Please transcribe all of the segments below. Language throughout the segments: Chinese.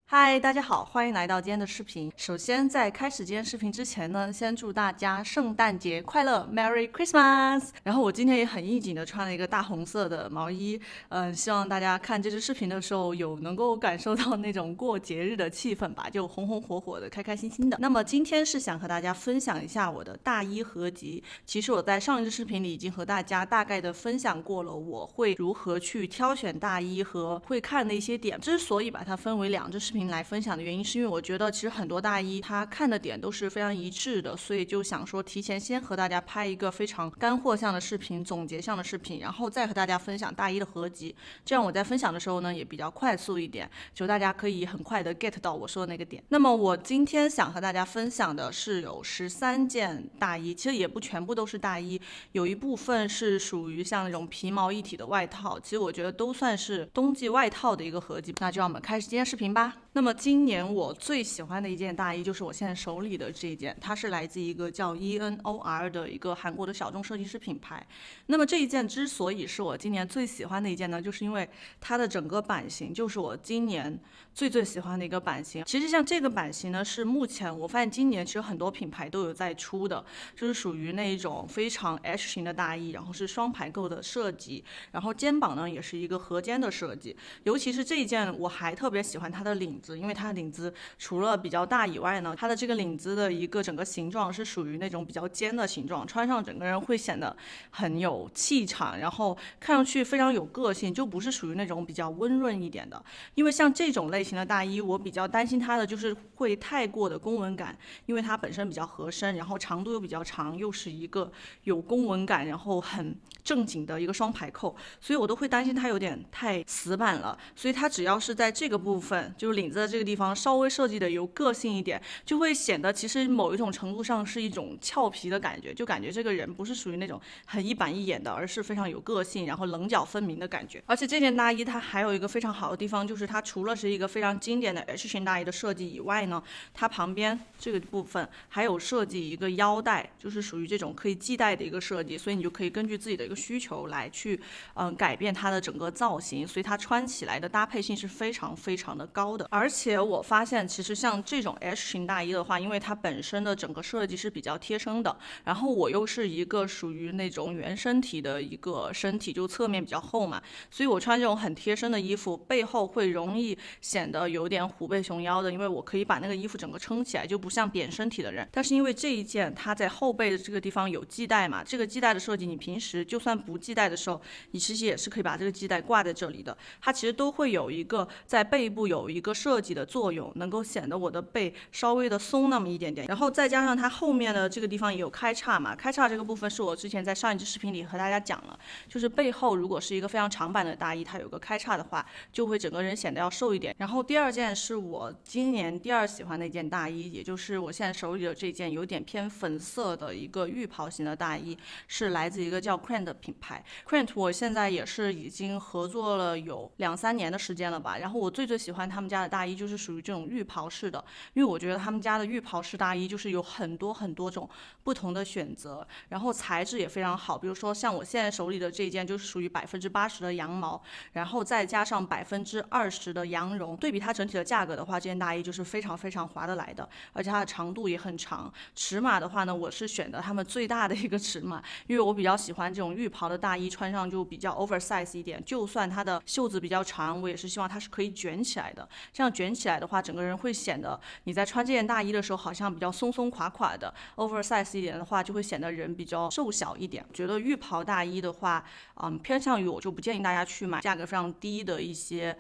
嗨，大家好，欢迎来到今天的视频。首先，在开始今天视频之前呢，先祝大家圣诞节快乐 ，Merry Christmas。然后我今天也很应景的穿了一个大红色的毛衣，希望大家看这支视频的时候能够感受到那种过节日的气氛吧，就红红火火的，开开心心的。那么今天是想和大家分享一下我的大衣合集。其实我在上一支视频里已经和大家大概的分享过了，我会如何去挑选大衣和会看的一些点。之所以把它分为两支视频来分享的原因，是因为我觉得其实很多大衣它看的点都是非常一致的，所以就想说提前先和大家拍一个非常干货向的视频，总结向的视频，然后再和大家分享大衣的合集，这样我在分享的时候呢也比较快速一点，就大家可以很快的 get 到我说的那个点。那么我今天想和大家分享的是有13件大衣，其实也不全部都是大衣，有一部分是属于像那种皮毛一体的外套，其实我觉得都算是冬季外套的一个合集。那就让我们开始今天视频吧。那么今年我最喜欢的一件大衣就是我现在手里的这一件，它是来自一个叫 ENOR 的一个韩国的小众设计师品牌。那么这一件之所以是我今年最喜欢的一件呢，就是因为它的整个版型就是我今年最喜欢的一个版型。其实像这个版型呢，是目前我发现今年其实很多品牌都有在出的，就是属于那一种非常 H 型的大衣，然后是双排扣的设计，然后肩膀呢也是一个合肩的设计。尤其是这一件我还特别喜欢它的领子，因为它的领子除了比较大以外呢，它的这个领子的一个整个形状是属于那种比较尖的形状，穿上整个人会显得很有气场，然后看上去非常有个性，就不是属于那种比较温润一点的。因为像这种类型的大衣，我比较担心它的就是会太过的公文感，因为它本身比较合身，然后长度又比较长，又是一个有公文感，然后很正经的一个双排扣，所以我都会担心它有点太死板了。所以它只要是在这个部分，就是领子的这个地方稍微设计的有个性一点，就会显得其实某一种程度上是一种俏皮的感觉，就感觉这个人不是属于那种很一板一眼的，而是非常有个性，然后棱角分明的感觉。而且这件大衣它还有一个非常好的地方，就是它除了是一个非常经典的 H 型大衣的设计以外呢，它旁边这个部分还有设计一个腰带，就是属于这种可以系带的一个设计，所以你就可以根据自己的一个需求来去改变它的整个造型，所以它穿起来的搭配性是非常的高的。而且我发现其实像这种 H 型大衣的话，因为它本身的整个设计是比较贴身的，然后我又是一个属于那种圆身体的一个身体，就侧面比较厚嘛，所以我穿这种很贴身的衣服背后会容易显得有点虎背熊腰的，因为我可以把那个衣服整个撑起来，就不像扁身体的人。但是因为这一件它在后背的这个地方有系带嘛，这个系带的设计你平时就算不系带的时候，你其实也是可以把这个系带挂在这里的，它其实都会有一个在背部有一个设计的作用，能够显得我的背稍微的松那么一点点。然后再加上它后面的这个地方也有开叉嘛，开叉这个部分是我之前在上一支视频里和大家讲了，就是背后如果是一个非常长版的大衣，它有个开叉的话，就会整个人显得要瘦一点。然后第二件是我今年第二喜欢的一件大衣，也就是我现在手里的这件有点偏粉色的一个浴袍型的大衣，是来自一个叫 Crant 的品牌。Crant 我现在也是已经合作了有2-3年的时间了吧，然后我最喜欢他们家的大衣就是属于这种浴袍式的，因为我觉得他们家的浴袍式大衣就是有很多种不同的选择，然后材质也非常好，比如说像我现在手里的这件就是属于80%的羊毛，然后再加上20%的羊绒，对比它整体的价格的话，这件大衣就是非常划得来的，而且它的长度也很长。尺码的话呢，我是选的他们最大的一个尺码，因为我比较喜欢这种浴袍的大衣，穿上就比较 oversize 一点，就算它的袖子比较长，我也是希望它是可以卷起来的，这样卷起来的话，整个人会显得你在穿这件大衣的时候好像比较松垮的， oversize 一点的话就会显得人比较瘦小一点。觉得浴袍大衣的话，偏向于我就不建议大家去买价格非常低的一些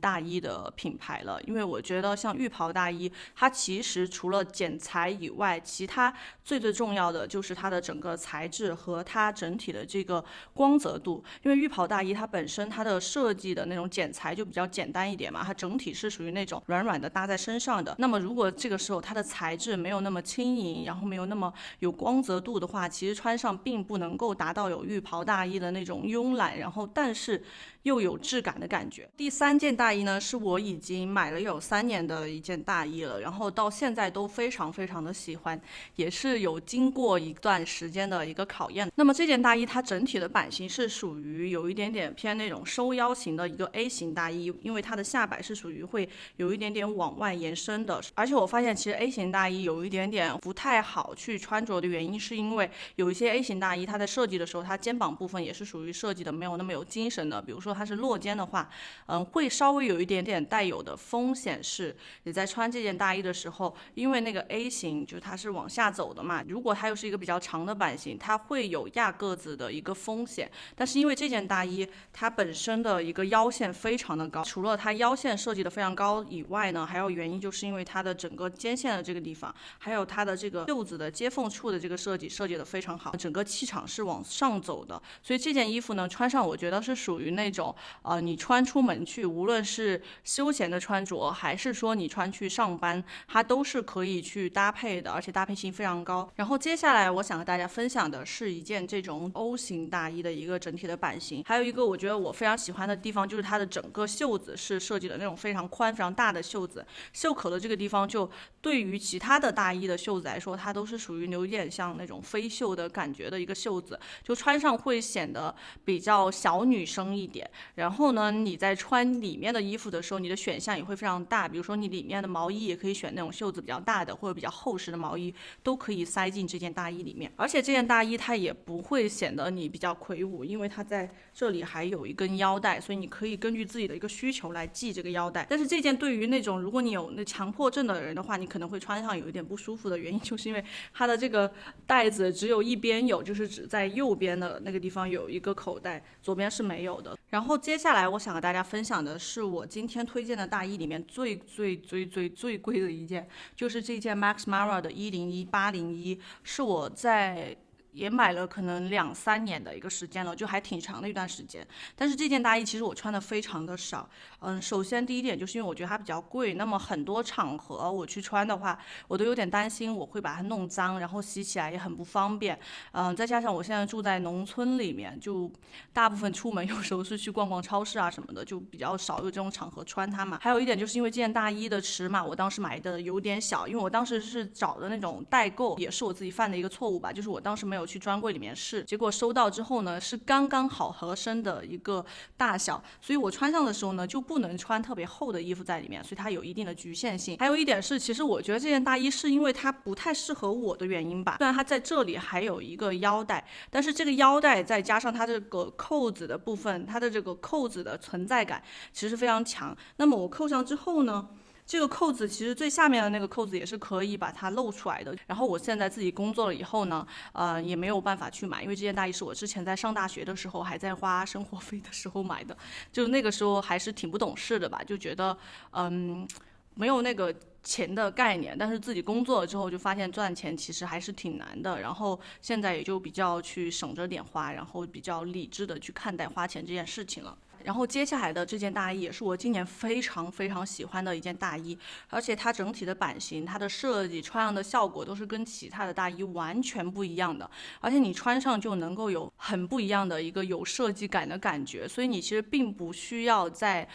大衣的品牌了，因为我觉得像浴袍大衣，它其实除了剪裁以外，其他最重要的就是它的整个材质和它整体的这个光泽度。因为浴袍大衣它本身它的设计的那种剪裁就比较简单一点嘛，它整体是属于那种软的搭在身上的。那么如果这个时候它的材质没有那么轻盈，然后没有那么有光泽度的话，其实穿上并不能够达到有浴袍大衣的那种慵懒，然后但是又有质感的感觉。第三件大衣呢，是我已经买了有3年的一件大衣了，然后到现在都非常的喜欢，也是有经过一段时间的一个考验。那么这件大衣它整体的版型是属于有一点点偏那种收腰型的一个 A 型大衣，因为它的下摆是属于会会有一点点往外延伸的。而且我发现其实 A 型大衣有一点点不太好去穿着的原因，是因为有一些 A 型大衣它在设计的时候，它肩膀部分也是属于设计的没有那么有精神的。比如说它是落肩的话，会稍微有一点点带有的风险是，你在穿这件大衣的时候，因为那个 A 型就是它是往下走的嘛，如果它又是一个比较长的版型，它会有压个子的一个风险。但是因为这件大衣它本身的一个腰线非常的高，除了它腰线设计的非常高以外呢，还有原因就是因为它的整个肩线的这个地方，还有它的这个袖子的接缝处的这个设计的非常好，整个气场是往上走的。所以这件衣服呢穿上，我觉得是属于那种你穿出门去，无论是休闲的穿着，还是说你穿去上班，它都是可以去搭配的，而且搭配性非常高。然后接下来我想和大家分享的是一件这种 O 型大衣的一个整体的版型，还有一个我觉得我非常喜欢的地方，就是它的整个袖子是设计的那种非常宽非常大的袖子，袖口的这个地方就对于其他的大衣的袖子来说，它都是属于有点像那种飞袖的感觉的一个袖子，就穿上会显得比较小女生一点。然后呢，你在穿里面的衣服的时候，你的选项也会非常大，比如说你里面的毛衣也可以选那种袖子比较大的，或者比较厚实的毛衣都可以塞进这件大衣里面。而且这件大衣它也不会显得你比较魁梧，因为它在这里还有一根腰带，所以你可以根据自己的一个需求来系这个腰带。但是这件对于那种如果你有那强迫症的人的话，你可能会穿上有一点不舒服的原因，就是因为它的这个带子只有一边有，就是只在右边的那个地方有一个口袋，左边是没有的。然后接下来我想和大家分享的是我今天推荐的大衣里面最贵的一件，就是这件 Max Mara 的101-801，是我在也买了可能2-3年的一个时间了，就还挺长的一段时间。但是这件大衣其实我穿的非常的少。首先第一点就是因为我觉得它比较贵，那么很多场合我去穿的话，我都有点担心我会把它弄脏，然后洗起来也很不方便。再加上我现在住在农村里面，就大部分出门有时候是去逛逛超市啊什么的，就比较少有这种场合穿它嘛。还有一点就是因为这件大衣的尺码我当时买的有点小，因为我当时是找的那种代购，也是我自己犯的一个错误吧，就是我当时没有去专柜里面试，结果收到之后呢是刚刚好合身的一个大小，所以我穿上的时候呢就不能穿特别厚的衣服在里面，所以它有一定的局限性。还有一点是，其实我觉得这件大衣是因为它不太适合我的原因吧，虽然它在这里还有一个腰带，但是这个腰带再加上它这个扣子的部分，它的这个扣子的存在感其实非常强。那么我扣上之后呢，这个扣子其实最下面的那个扣子也是可以把它露出来的。然后我现在自己工作了以后呢，也没有办法去买，因为这件大衣是我之前在上大学的时候还在花生活费的时候买的，就那个时候还是挺不懂事的吧，就觉得没有那个钱的概念，但是自己工作了之后就发现赚钱其实还是挺难的，然后现在也就比较去省着点花，然后比较理智的去看待花钱这件事情了。然后接下来的这件大衣也是我今年非常喜欢的一件大衣，而且它整体的版型、它的设计、穿上的效果都是跟其他的大衣完全不一样的，而且你穿上就能够有很不一样的一个有设计感的感觉，所以你其实并不需要在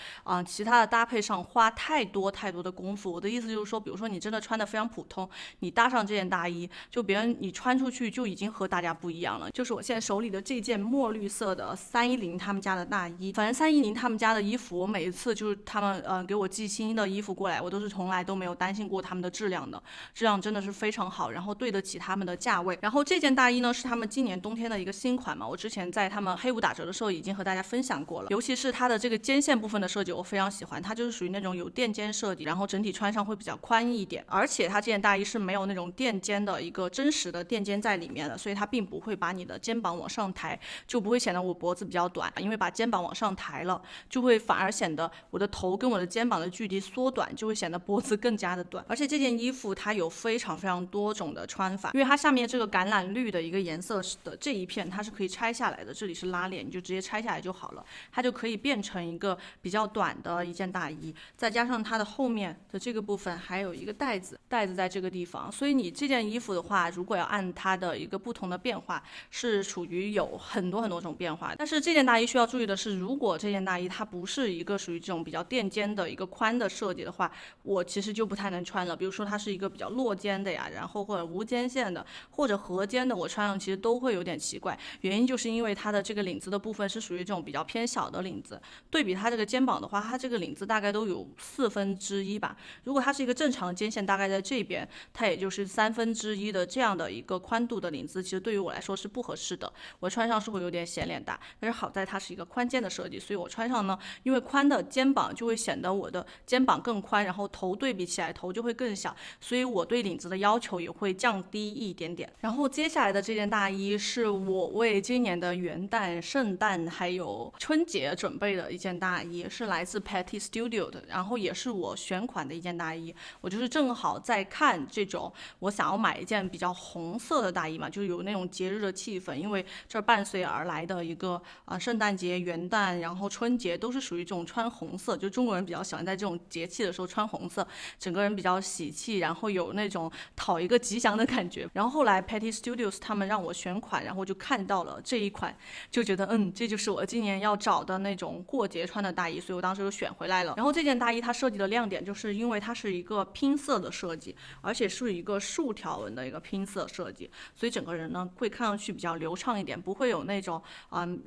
其他的搭配上花太多的功夫。我的意思就是说，比如说你真的穿的非常普通，你搭上这件大衣，就别人你穿出去就已经和大家不一样了。就是我现在手里的这件墨绿色的310他们家的大衣，反正310他们家的衣服，我每一次就是他们给我寄新的衣服过来，我都是从来都没有担心过他们的质量的，质量真的是非常好，然后对得起他们的价位。然后这件大衣呢是他们今年冬天的一个新款嘛，我之前在他们黑五打折的时候已经和大家分享过了，尤其是它的这个肩线部分的设计我非常喜欢，它就是属于那种有垫肩设计，然后整体穿上会比较宽一点，而且它这件大衣是没有那种垫肩的一个真实的垫肩在里面的，所以它并不会把你的肩膀往上抬，就不会显得我脖子比较短，因为把肩膀往上抬了就会反而显得我的头跟我的肩膀的距离缩短，就会显得脖子更加的短。而且这件衣服它有非常多种的穿法，因为它下面这个橄榄绿的一个颜色的这一片它是可以拆下来的，这里是拉链，你就直接拆下来就好了，它就可以变成一个比较短的一件大衣，再加上它的后面的这个部分还有一个带子在这个地方，所以你这件衣服的话，如果要按它的一个不同的变化，是属于有很多种变化。但是这件大衣需要注意的是，如果果这件大衣它不是一个属于这种比较垫肩的一个宽的设计的话，我其实就不太能穿了。比如说它是一个比较落肩的呀，然后或者无肩线的，或者合肩的，我穿上其实都会有点奇怪。原因就是因为它的这个领子的部分是属于这种比较偏小的领子，对比它这个肩膀的话，它这个领子大概都有1/4吧。如果它是一个正常的肩线，大概在这边，它也就是1/3的这样的一个宽度的领子，其实对于我来说是不合适的，我穿上是会有点显脸大。但是好在它是一个宽肩的设计，所以我穿上呢，因为宽的肩膀就会显得我的肩膀更宽，然后头对比起来头就会更小，所以我对领子的要求也会降低一点点。然后接下来的这件大衣是我为今年的元旦、圣诞还有春节准备的一件大衣，是来自 Petty Studio 的，然后也是我选款的一件大衣。我就是正好在看这种我想要买一件比较红色的大衣嘛，就是有那种节日的气氛，因为这伴随而来的一个圣诞节、元旦，然后春节都是属于这种穿红色，就中国人比较喜欢在这种节气的时候穿红色，整个人比较喜气，然后有那种讨一个吉祥的感觉。然后后来 Petty Studios 他们让我选款，然后就看到了这一款，就觉得这就是我今年要找的那种过节穿的大衣，所以我当时就选回来了。然后这件大衣它设计的亮点就是因为它是一个拼色的设计，而且是一个竖条纹的一个拼色设计，所以整个人呢会看上去比较流畅一点，不会有那种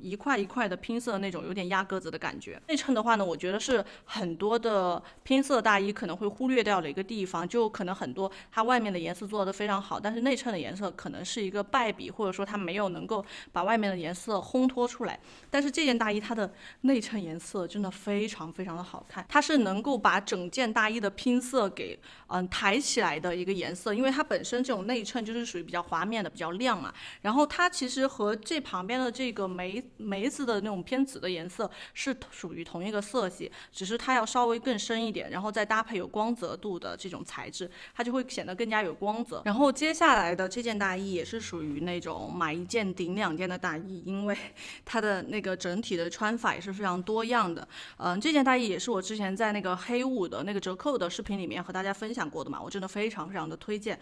一块一块的拼色那种有点压个子的感觉。内衬的话呢，我觉得是很多的拼色大衣可能会忽略掉的一个地方，就可能很多它外面的颜色做得非常好，但是内衬的颜色可能是一个败笔，或者说它没有能够把外面的颜色烘托出来。但是这件大衣它的内衬颜色真的非常非常的好看，它是能够把整件大衣的拼色给抬起来的一个颜色，因为它本身这种内衬就是属于比较滑面的、比较亮嘛，然后它其实和这旁边的这个梅子的那种偏紫的颜色是属于同一个色系，只是它要稍微更深一点，然后再搭配有光泽度的这种材质，它就会显得更加有光泽。然后接下来的这件大衣也是属于那种买一件顶2件的大衣，因为它的那个整体的穿法也是非常多样的。这件大衣也是我之前在那个黑五的那个折扣的视频里面和大家分享过的嘛，我真的非常非常的推荐。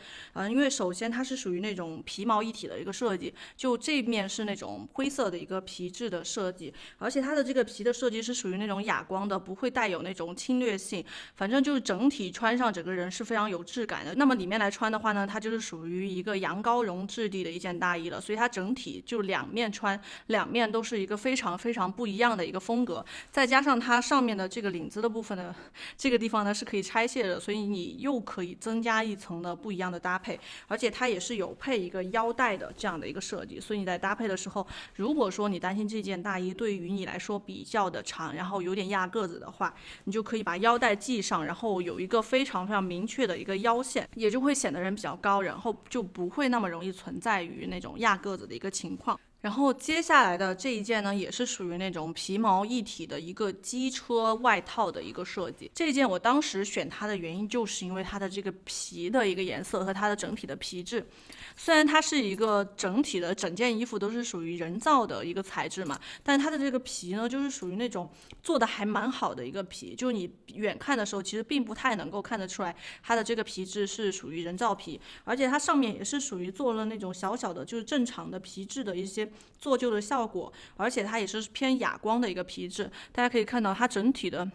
因为首先它是属于那种皮毛一体的一个设计，就这面是那种灰色的一个皮质的设计，而且它的这个皮的设计是属于那种哑光的，不会带有那种侵略性，反正就是整体穿上整个人是非常有质感的。那么里面来穿的话呢，它就是属于一个羊羔绒质地的一件大衣了，所以它整体就两面穿，两面都是一个非常非常不一样的一个风格。再加上它上面的这个领子的部分呢，这个地方呢是可以拆卸的，所以你又可以增加一层的不一样的搭配，而且它也是有配一个腰带的这样的一个设计，所以你在搭配的时候，如果说你担心这件大衣对于你来说比较的长，然后有点压个子的话，你就可以把腰带系上，然后有一个非常非常明确的一个腰线，也就会显得人比较高，然后就不会那么容易存在于那种压个子的一个情况。然后接下来的这一件呢，也是属于那种皮毛一体的一个机车外套的一个设计。这件我当时选它的原因，就是因为它的这个皮的一个颜色和它的整体的皮质。虽然它是一个整体的整件衣服都是属于人造的一个材质嘛，但是它的这个皮呢，就是属于那种做的还蛮好的一个皮，就你远看的时候，其实并不太能够看得出来它的这个皮质是属于人造皮，而且它上面也是属于做了那种小小的，就是正常的皮质的一些做旧的效果，而且它也是偏哑光的一个皮质，大家可以看到它整体的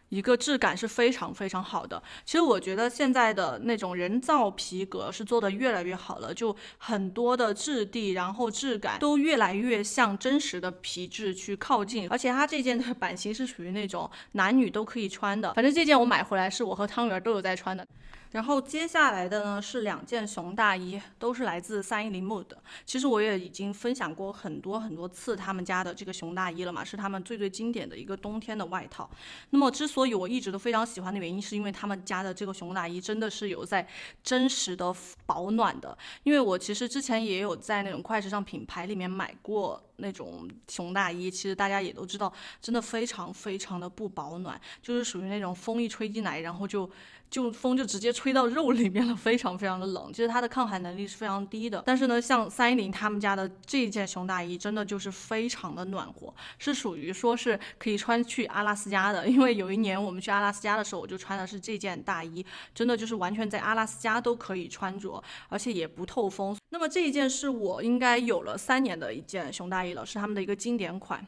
一个质感是非常非常好的。其实我觉得现在的那种人造皮革是做的越来越好了，就很多的质地然后质感都越来越向真实的皮质去靠近，而且它这件的版型是属于那种男女都可以穿的，反正这件我买回来是我和汤圆都有在穿的。然后接下来的呢是2件熊大衣，都是来自310 Mood。其实我也已经分享过很多很多次他们家的这个熊大衣了嘛，是他们最最经典的一个冬天的外套。那么之所以我一直都非常喜欢的原因，是因为他们家的这个熊大衣真的是有在真实的保暖的。因为我其实之前也有在那种快时尚品牌里面买过那种熊大衣，其实大家也都知道，真的非常非常的不保暖，就是属于那种风一吹进来，然后就风就直接吹到肉里面了，非常非常的冷，其实它的抗寒能力是非常低的。但是呢，像310他们家的这件熊大衣真的就是非常的暖和，是属于说是可以穿去阿拉斯加的。因为有一年我们去阿拉斯加的时候，我就穿的是这件大衣，真的就是完全在阿拉斯加都可以穿着，而且也不透风。那么这一件是我应该有了3年的一件熊大衣了，是他们的一个经典款。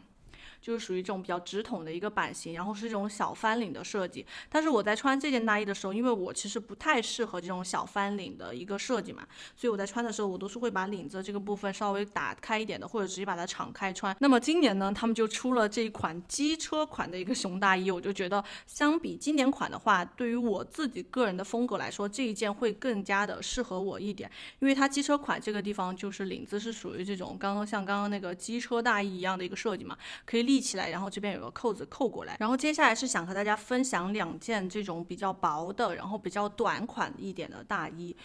就是属于这种比较直筒的一个版型，然后是这种小翻领的设计。但是我在穿这件大衣的时候，因为我其实不太适合这种小翻领的一个设计嘛，所以我在穿的时候我都是会把领子这个部分稍微打开一点的，或者直接把它敞开穿。那么今年呢，他们就出了这一款机车款的一个熊大衣，我就觉得相比经典款的话，对于我自己个人的风格来说，这一件会更加的适合我一点，因为它机车款这个地方就是领子是属于这种像刚刚那个机车大衣一样的一个设计嘛，可以立起来，然后这边有个扣子扣过来。然后接下来是想和大家分享2件这种比较薄的，然后比较短款一点的大衣。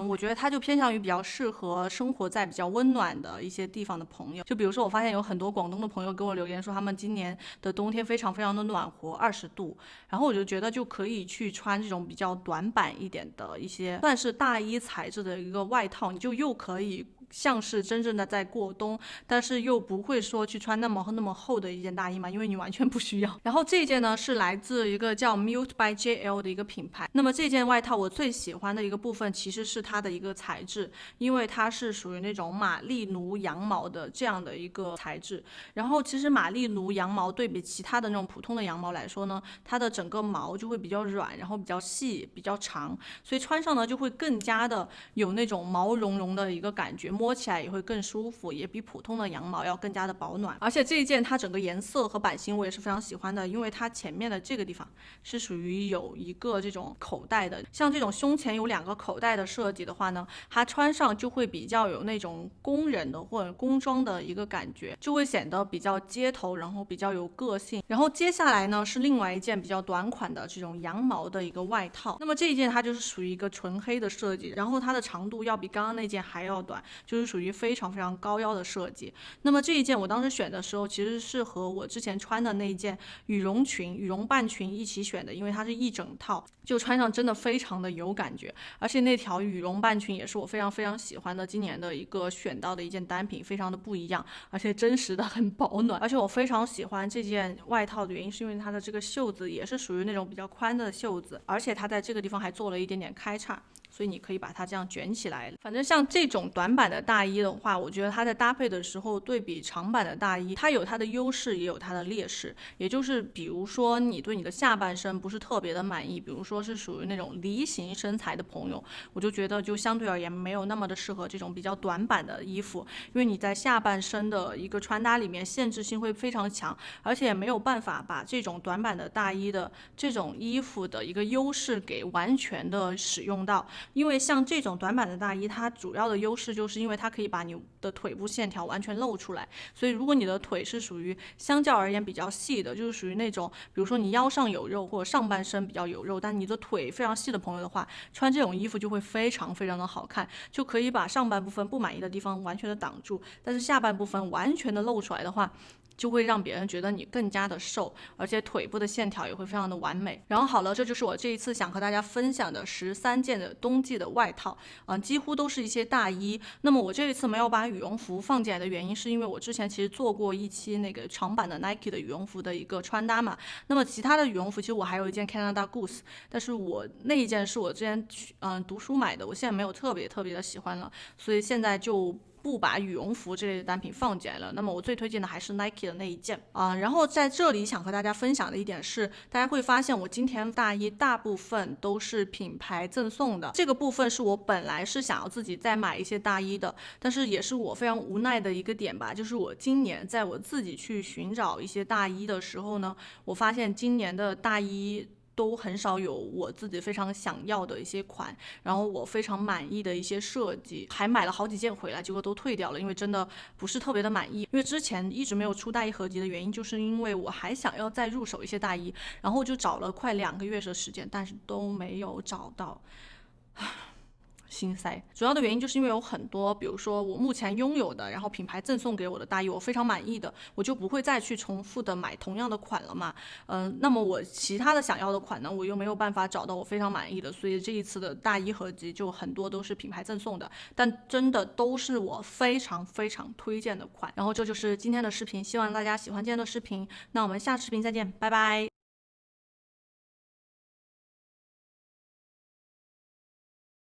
我觉得它就偏向于比较适合生活在比较温暖的一些地方的朋友。就比如说我发现有很多广东的朋友给我留言说，他们今年的冬天非常非常的暖和，20度，然后我就觉得就可以去穿这种比较短版一点的一些算是大衣材质的一个外套，你就又可以像是真正的在过冬，但是又不会说去穿那么厚的一件大衣嘛，因为你完全不需要。然后这件呢是来自一个叫 Mute by JL 的一个品牌。那么这件外套我最喜欢的一个部分其实是它的一个材质，因为它是属于那种马力奴羊毛的这样的一个材质。然后其实马力奴羊毛对比其他的那种普通的羊毛来说呢，它的整个毛就会比较软，然后比较细比较长，所以穿上呢就会更加的有那种毛茸茸的一个感觉，摸起来也会更舒服，也比普通的羊毛要更加的保暖。而且这一件它整个颜色和版型我也是非常喜欢的，因为它前面的这个地方是属于有一个这种口袋的，像这种胸前有2个口袋的设计的话呢，它穿上就会比较有那种工人的或者工装的一个感觉，就会显得比较街头，然后比较有个性。然后接下来呢是另外一件比较短款的这种羊毛的一个外套，那么这一件它就是属于一个纯黑的设计，然后它的长度要比刚刚那件还要短，就是属于非常非常高腰的设计。那么这一件我当时选的时候其实是和我之前穿的那一件羽绒半裙一起选的，因为它是一整套，就穿上真的非常的有感觉。而且那条羽绒半裙也是我非常非常喜欢的今年的一个选到的一件单品，非常的不一样，而且真实的很保暖。而且我非常喜欢这件外套的原因是因为它的这个袖子也是属于那种比较宽的袖子，而且它在这个地方还做了一点点开叉，所以你可以把它这样卷起来。反正像这种短版的大衣的话，我觉得它在搭配的时候对比长版的大衣，它有它的优势也有它的劣势。也就是比如说你对你的下半身不是特别的满意，比如说是属于那种梨形身材的朋友，我就觉得就相对而言没有那么的适合这种比较短版的衣服，因为你在下半身的一个穿搭里面限制性会非常强，而且没有办法把这种短版的大衣的这种衣服的一个优势给完全的使用到。因为像这种短版的大衣，它主要的优势就是因为它可以把你的腿部线条完全露出来，所以如果你的腿是属于相较而言比较细的，就是属于那种比如说你腰上有肉或者上半身比较有肉，但你的腿非常细的朋友的话，穿这种衣服就会非常非常的好看，就可以把上半部分不满意的地方完全的挡住，但是下半部分完全的露出来的话，就会让别人觉得你更加的瘦，而且腿部的线条也会非常的完美。然后好了，这就是我这一次想和大家分享的13件的冬季的外套，几乎都是一些大衣。那么我这一次没有把羽绒服放进来的原因，是因为我之前其实做过一期那个长版的 Nike 的羽绒服的一个穿搭嘛。那么其他的羽绒服其实我还有一件 Canada Goose， 但是我那一件是我之前读书买的，我现在没有特别的喜欢了，所以现在就不把羽绒服这类的单品放进来了。那么我最推荐的还是 Nike 的那一件然后在这里想和大家分享的一点是，大家会发现我今天大衣大部分都是品牌赠送的，这个部分是我本来是想要自己再买一些大衣的，但是也是我非常无奈的一个点吧，就是我今年在我自己去寻找一些大衣的时候呢，我发现今年的大衣都很少有我自己非常想要的一些款，然后我非常满意的一些设计，还买了好几件回来，结果都退掉了，因为真的不是特别的满意。因为之前一直没有出大衣合集的原因，就是因为我还想要再入手一些大衣，然后就找了快2个月的时间，但是都没有找到。心塞，主要的原因就是因为有很多，比如说我目前拥有的，然后品牌赠送给我的大衣，我非常满意的，我就不会再去重复的买同样的款了嘛。那么我其他的想要的款呢，我又没有办法找到我非常满意的，所以这一次的大衣合集就很多都是品牌赠送的，但真的都是我非常推荐的款。然后这就是今天的视频，希望大家喜欢今天的视频，那我们下次视频再见，拜拜。